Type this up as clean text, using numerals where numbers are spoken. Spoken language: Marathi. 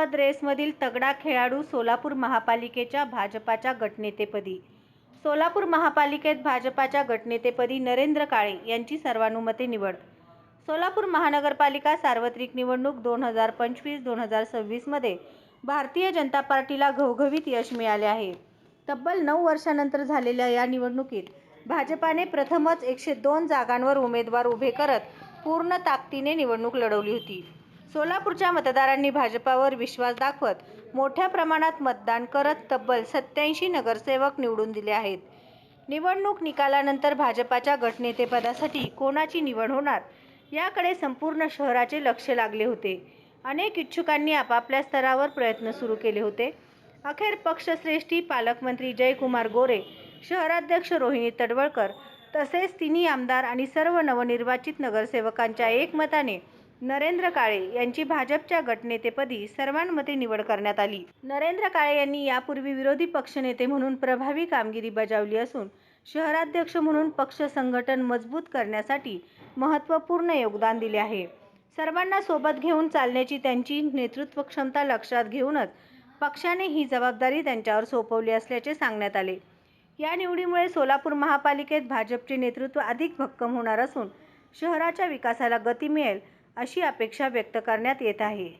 पद रेसमधील तगडा खेळाडू सोलापूर महापालिकेच्या भाजपाच्या गटनेतेपदी. सोलापूर महापालिकेत भाजपाच्या गटनेतेपदी नरेंद्र काळे यांची सर्वानुमते निवड. सोलापूर महानगरपालिका सार्वत्रिक निवडणूक 2025-2026 मध्ये भारतीय जनता पार्टीला घवघवीत यश मिळाले आहे. तब्बल 9 वर्षांनंतर झालेल्या या निवडणुकीत भाजपाने प्रथमच 102 जागांवर उमेदवार उभे करत पूर्ण ताकदीने निवडणूक लढवली होती. सोलापूरच्या मतदारांनी भाजपावर विश्वास दाखवत मोठ्या प्रमाणात मतदान करत तब्बल 87 नगरसेवक निवडून दिले आहेत. निवडणूक निकालानंतर भाजपाच्या गटनेतेपदासाठी कोणाची निवड होणार याकडे संपूर्ण शहराचे लक्ष लागले होते. अनेक इच्छुकांनी आपापल्या स्तरावर प्रयत्न सुरू केले होते. अखेर पक्षश्रेष्ठी पालकमंत्री जयकुमार गोरे, शहराध्यक्ष रोहिणी तडवळकर तसेच तिन्ही आमदार आणि सर्व नवनिर्वाचित नगरसेवकांच्या एकमताने नरेंद्र काळे यांची भाजपच्या गटनेतेपदी सर्वानुमते निवड करण्यात आली. नरेंद्र काळे यांनी यापूर्वी विरोधी पक्षनेते म्हणून प्रभावी कामगिरी बजावली असून शहराध्यक्ष म्हणून पक्ष संघटन मजबूत करण्यासाठी महत्त्वपूर्ण योगदान दिले आहे. सर्वांना सोबत घेऊन चालण्याची त्यांची नेतृत्व क्षमता लक्षात घेऊनच पक्षाने ही जबाबदारी त्यांच्यावर सोपवली असल्याचे सांगण्यात आले. या निवडीमुळे सोलापूर महापालिकेत भाजपचे नेतृत्व अधिक भक्कम होणार असून शहराच्या विकासाला गती मिळेल अशी अपेक्षा व्यक्त करण्यात येत आहे.